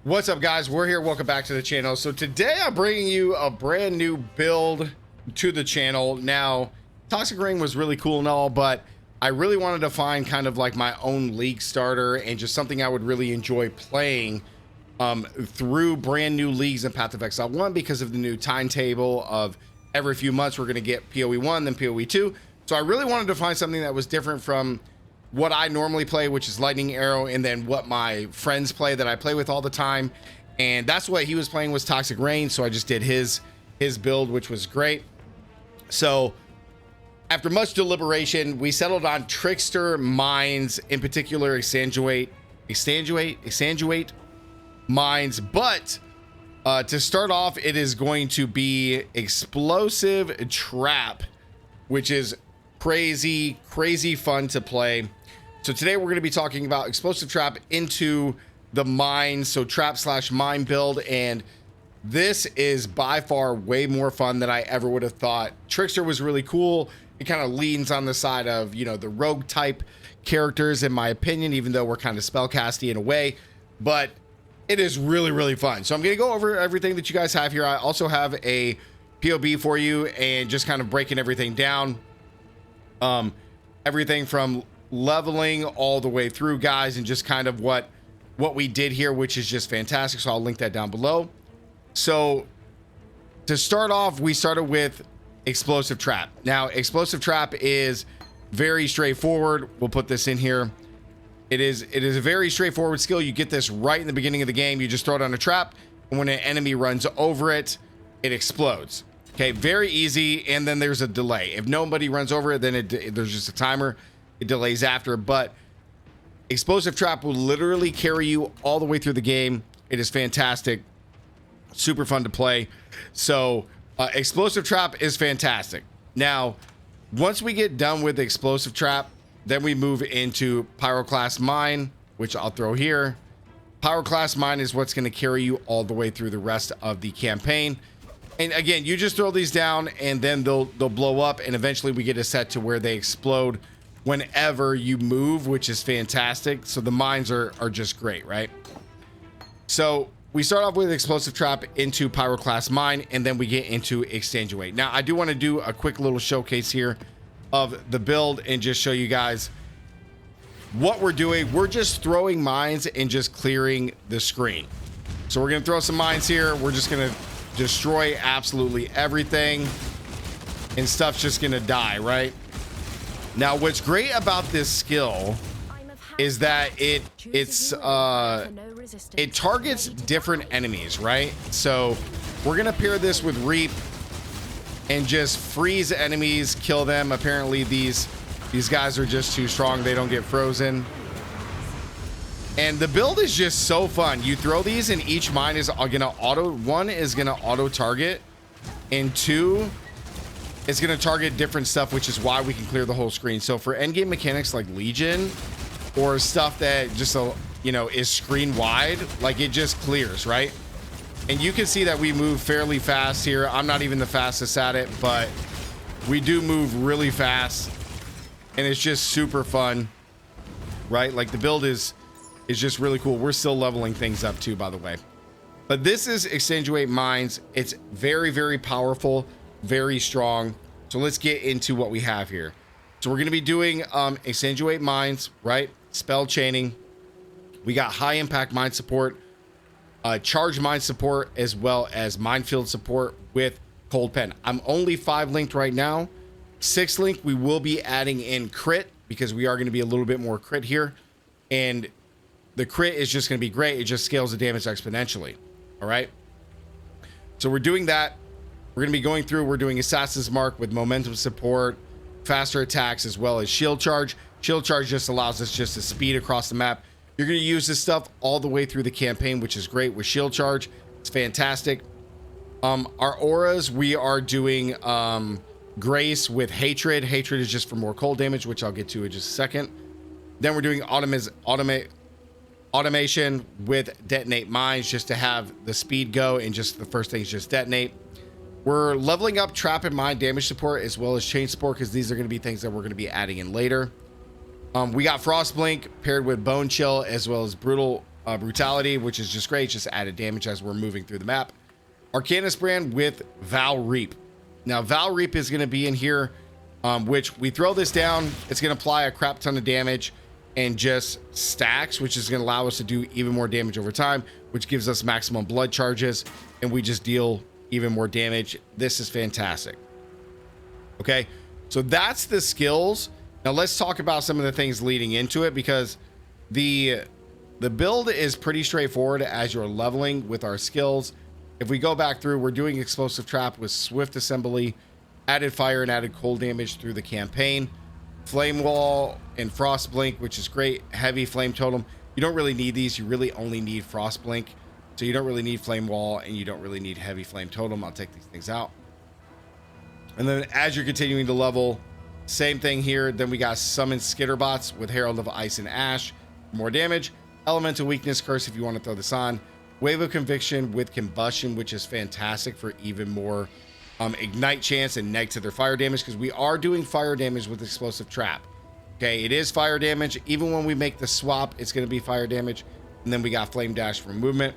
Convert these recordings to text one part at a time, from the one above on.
What's up, guys? We're here. Welcome back to the channel. So today I'm bringing you a brand new build to the channel. Now, Toxic Ring was really cool and all, but I really wanted to find kind of like my own league starter and just something I would really enjoy playing through brand new leagues in Path of Exile 1 because of the new timetable of every few months we're going to get PoE 1, then PoE 2. So I really wanted to find something that was different from what I normally play, which is Lightning Arrow, and then what my friends play that I play with all the time. And that's what he was playing, was Toxic Rain. So I just did his build, which was great. So after much deliberation, we settled on Trickster, Mines, in particular Exsanguinate Mines. But to start off, it is going to be Explosive Trap, which is crazy fun to play. So today we're going to be talking about Explosive Trap into the mine, so trap/mine build, and this is by far way more fun than I ever would have thought. Trickster was really cool. It kind of leans on the side of, you know, the rogue type characters, in my opinion, even though we're kind of spellcasty in a way, but it is really fun. So I'm going to go over everything that you guys have here. I also have a POB for you and just kind of breaking everything down. Everything from leveling all the way through, guys, and just kind of what we did here, which is just fantastic. So I'll link that down below. So to start off, we started with Explosive Trap. Now, Explosive Trap is very straightforward. We'll put this in here. It is a very straightforward skill. You get this right in the beginning of the game. You just throw it on a trap, and when an enemy runs over it, it explodes. Okay, very easy. And then there's a delay. If nobody runs over it, then there's just a timer. It delays after. But Explosive Trap will literally carry you all the way through the game. It is fantastic. Super fun to play. So Explosive Trap is fantastic. Now, once we get done with Explosive Trap, then we move into Pyroclast Mine, which I'll throw here. Pyroclast Mine is what's going to carry you all the way through the rest of the campaign. And again, you just throw these down and then they'll blow up, and eventually we get a set to where they explode whenever you move, which is fantastic. So the mines are just great, right? So we start off with Explosive Trap into Pyroclast Mine, and then we get into Exsanguinate. Now, I do want to do a quick little showcase here of the build and just show you guys what we're doing. We're just throwing mines and just clearing the screen. So we're going to throw some mines here. We're just going to destroy absolutely everything, and stuff's just going to die, right? Now, what's great about this skill is that it targets different enemies, right? So we're gonna pair this with Reap and just freeze enemies, kill them. Apparently these guys are just too strong. They don't get frozen. And the build is just so fun. You throw these and each mine is gonna one is gonna auto target, and two, it's going to target different stuff, which is why we can clear the whole screen. So for endgame mechanics like Legion or stuff that just, you know, is screen wide, like it just clears, right? And you can see that we move fairly fast here. I'm not even the fastest at it, but we do move really fast, and it's just super fun, right? Like the build is just really cool. We're still leveling things up too, by the way. But this is Exsanguinate Mines. It's very powerful, very strong. So let's get into what we have here. So we're going to be doing Exsanguinate Mines, right? Spell chaining. We got high impact mine support, charge mine support, as well as minefield support with cold pen. I'm only 5 linked right now. 6 link, we will be adding in crit because we are going to be a little bit more crit here, and the crit is just going to be great. It just scales the damage exponentially. All right, so we're doing that. We're going to be going through, we're doing Assassin's Mark with momentum support, faster attacks, as well as shield charge. Shield charge just allows us just to speed across the map. You're going to use this stuff all the way through the campaign, which is great with shield charge. It's fantastic. Our auras, we are doing Grace with Hatred. Hatred is just for more cold damage, which I'll get to in just a second. Then we're doing Automation with Detonate Mines, just to have the speed go, and just the first thing is just detonate. We're leveling up Trap and Mine damage support, as well as chain support, because these are going to be things that we're going to be adding in later. We got Frost Blink paired with Bone Chill, as well as Brutal brutality, which is just great. It's just added damage as we're moving through the map. Arcanus brand with Val Reap. Now Val Reap is going to be in here, which we throw this down. It's going to apply a crap ton of damage and just stacks, which is going to allow us to do even more damage over time, which gives us maximum blood charges, and we just deal even more damage. This is fantastic. Okay, so that's the skills. Now let's talk about some of the things leading into it, because the build is pretty straightforward as you're leveling with our skills. If we go back through, we're doing explosive trap with swift assembly, added fire and added cold damage through the campaign, flame wall and frost blink, which is great. Heavy flame totem. You don't really need these. You really only need frost blink. So you don't really need flame wall, and you don't really need heavy flame totem. I'll take these things out. And then as you're continuing to level, same thing here. Then we got summon skitterbots with Herald of Ice and Ash, more damage. Elemental weakness curse if you want to throw this on. Wave of conviction with combustion, which is fantastic for even more ignite chance and neg to their fire damage, because we are doing fire damage with explosive trap. Okay, it is fire damage. Even when we make the swap, it's going to be fire damage. And then we got flame dash for movement.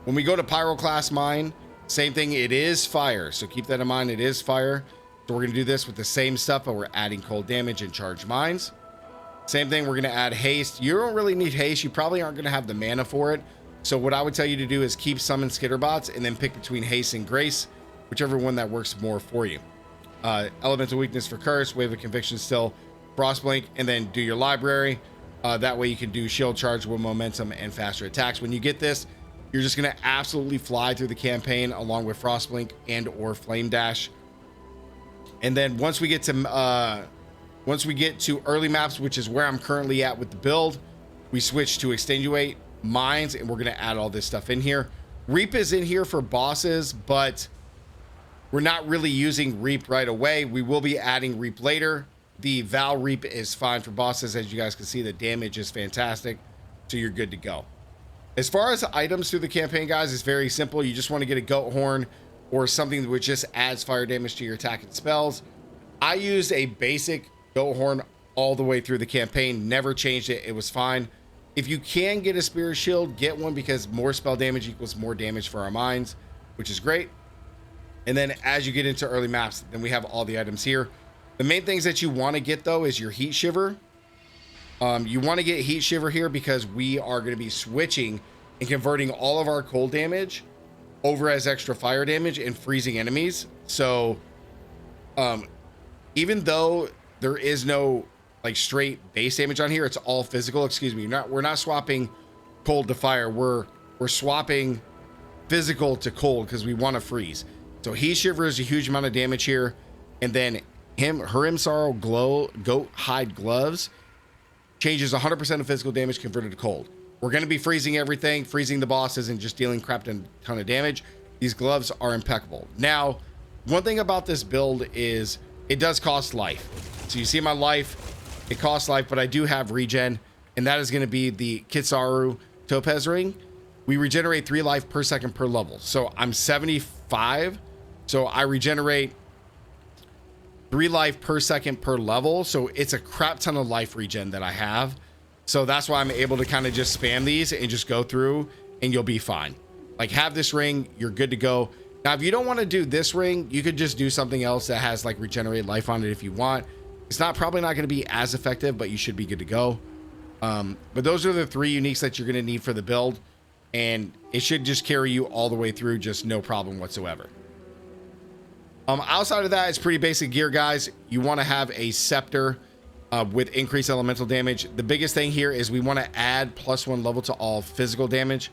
When we go to pyroclast mine, same thing, it is fire, so keep that in mind. It is fire. So we're going to do this with the same stuff, but we're adding cold damage and charged mines. Same thing, we're going to add haste. You don't really need haste. You probably aren't going to have the mana for it. So what I would tell you to do is keep summon skitterbots and then pick between haste and grace, whichever one that works more for you. Elemental weakness for curse, wave of conviction still, frost blink, and then do your library. That way you can do shield charge with momentum and faster attacks. When you get this, you're just going to absolutely fly through the campaign along with frost blink and or flame dash. And then once we get to early maps, which is where I'm currently at with the build, we switch to extenuate mines, and we're going to add all this stuff in here. Reap is in here for bosses, but we're not really using Reap right away. We will be adding Reap later. The Val Reap is fine for bosses. As you guys can see, the damage is fantastic, so you're good to go. As far as items through the campaign, guys, it's very simple. You just want to get a goat horn or something which just adds fire damage to your attack and spells. I used a basic goat horn all the way through the campaign, never changed it. It was fine. If you can get a spirit shield, get one, because more spell damage equals more damage for our mines, which is great. And then as you get into early maps, then we have all the items here. The main things that you want to get, though, is your heat shiver. You want to get heat shiver here because we are going to be switching and converting all of our cold damage over as extra fire damage and freezing enemies. So even though there is no like straight base damage on here, it's all physical. Excuse me, we're not swapping cold to fire. We're swapping physical to cold because we want to freeze. So heat shiver is a huge amount of damage here. And then Harim Sorrow goat hide gloves changes 100% of physical damage converted to cold. We're going to be freezing everything, freezing the bosses, and just dealing crap a ton of damage. These gloves are impeccable. Now, one thing about this build is it does cost life. So you see my life, it costs life, but I do have regen, and that is going to be the Kitsaru Topaz Ring. We regenerate 3 life per second per level. So I'm 75, so I regenerate 3 life per second per level. So it's a crap ton of life regen that I have. So that's why I'm able to kind of just spam these and just go through, and you'll be fine. Like, have this ring, you're good to go. Now, if you don't want to do this ring, you could just do something else that has like regenerated life on it if you want. It's probably not going to be as effective, but you should be good to go. But those are the 3 uniques that you're going to need for the build, and it should just carry you all the way through, just no problem whatsoever. Outside of that, it's pretty basic gear, guys. You want to have a scepter with increased elemental damage. The biggest thing here is we want to add +1 level to all physical damage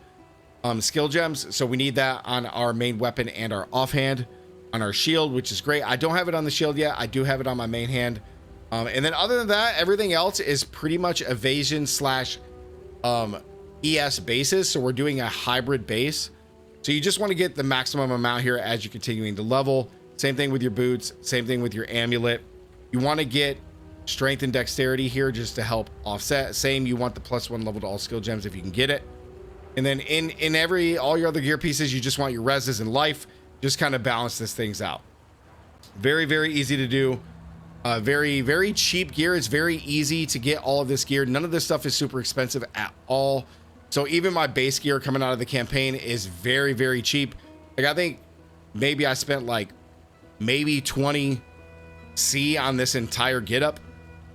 skill gems. So we need that on our main weapon and our offhand, on our shield, which is great. I don't have it on the shield yet. I do have it on my main hand. And then other than that, everything else is pretty much evasion / ES bases. So we're doing a hybrid base. So you just want to get the maximum amount here as you're continuing to level. Same thing with your boots. Same thing with your amulet. You want to get strength and dexterity here just to help offset. Same, you want the +1 level to all skill gems if you can get it. And then in all your other gear pieces, you just want your reses and life. Just kind of balance this things out. Very, very easy to do. Very, very cheap gear. It's very easy to get all of this gear. None of this stuff is super expensive at all. So even my base gear coming out of the campaign is very, very cheap. Like I think maybe I spent like maybe 20 C on this entire get up.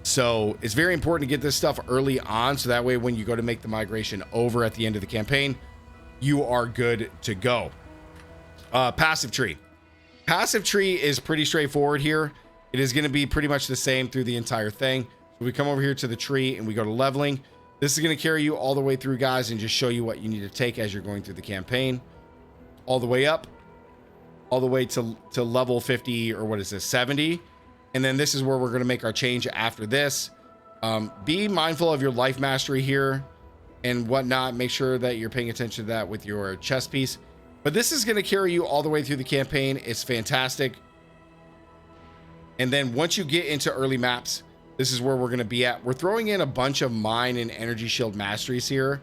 So it's very important to get this stuff early on. So that way, when you go to make the migration over at the end of the campaign, you are good to go. Passive tree. Passive tree is pretty straightforward here. It is going to be pretty much the same through the entire thing. So we come over here to the tree and we go to leveling. This is going to carry you all the way through, guys, and just show you what you need to take as you're going through the campaign. All the way up, all the way to level 50, or what is this, 70. And then this is where we're going to make our change after this. Be mindful of your life mastery here and whatnot. Make sure that you're paying attention to that with your chest piece. But this is going to carry you all the way through the campaign. It's fantastic. And then once you get into early maps, this is where we're going to be at. We're throwing in a bunch of mine and energy shield masteries here.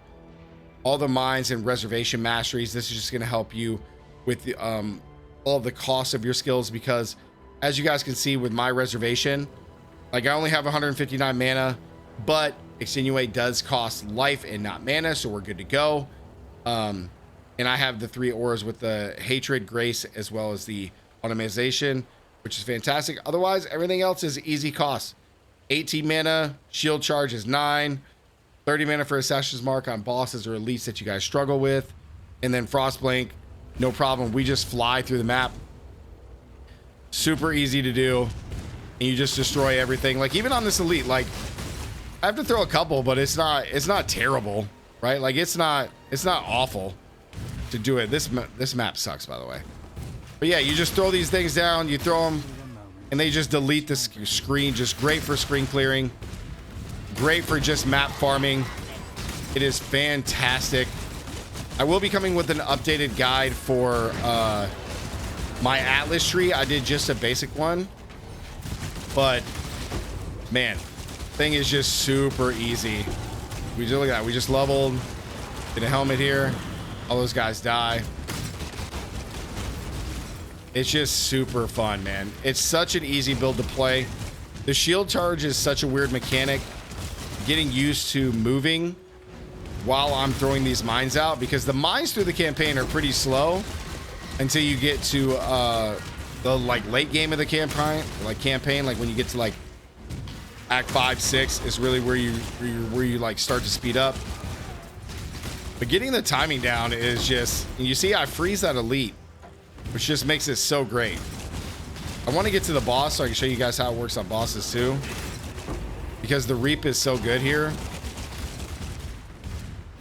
All the mines and reservation masteries. This is just going to help you with the, all the costs of your skills, because as you guys can see with my reservation, like I only have 159 mana, but Exsanguinate does cost life and not mana, so we're good to go. And I have the 3 auras with the hatred, grace, as well as the automation, which is fantastic. Otherwise, everything else is easy cost. 18 mana, shield charge is 9, 30 mana for Assassin's Mark on bosses or elites that you guys struggle with, and then Frostblink, no problem. We just fly through the map. Super easy to do, and you just destroy everything. Like even on this elite, like I have to throw a couple, but it's not terrible, right? Like it's not awful to do it. This map sucks, by the way. But yeah, you just throw these things down, you throw them, and they just delete the screen. Just great for screen clearing, great for just map farming. It is fantastic. I will be coming with an updated guide for my Atlas tree. I did just a basic one, but man, thing is just super easy. We just look at that. We just leveled, get a helmet here. All those guys die. It's just super fun, man. It's such an easy build to play. The shield charge is such a weird mechanic. Getting used to moving while I'm throwing these mines out, because the mines through the campaign are pretty slow until you get to the like late game of the campaign. Like when you get to like Act 5, 6 is really where you like start to speed up. But getting the timing down is just, and you see I freeze that elite, which just makes it so great. I want to get to the boss so I can show you guys how it works on bosses too, because the reap is so good here.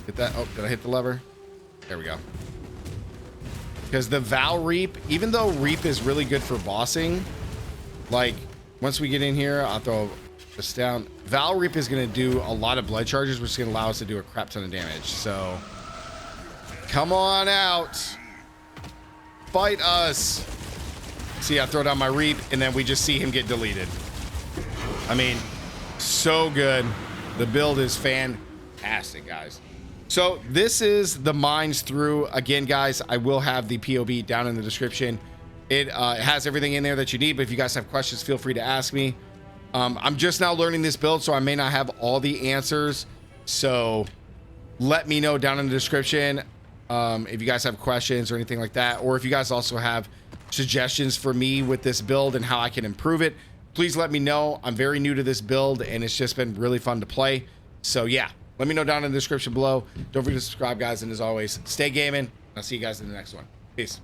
Hit that. Oh, did I hit the lever? There we go. Because the Val Reap, even though Reap is really good for bossing, like once we get in here, I'll throw this down. Val Reap is going to do a lot of blood charges, which is going to allow us to do a crap ton of damage. So come on out. Fight us. See, I throw down my Reap, and then we just see him get deleted. I mean, so good. The build is fantastic, guys. So this is the mines through. Again, guys, I will have the POV down in the description. It has everything in there that you need, but if you guys have questions, feel free to ask me. I'm just now learning this build, so I may not have all the answers. So let me know down in the description if you guys have questions or anything like that, or if you guys also have suggestions for me with this build and how I can improve it. Please let me know. I'm very new to this build, and it's just been really fun to play. So yeah, let me know down in the description below. Don't forget to subscribe, guys, and as always, stay gaming. I'll see you guys in the next one. Peace.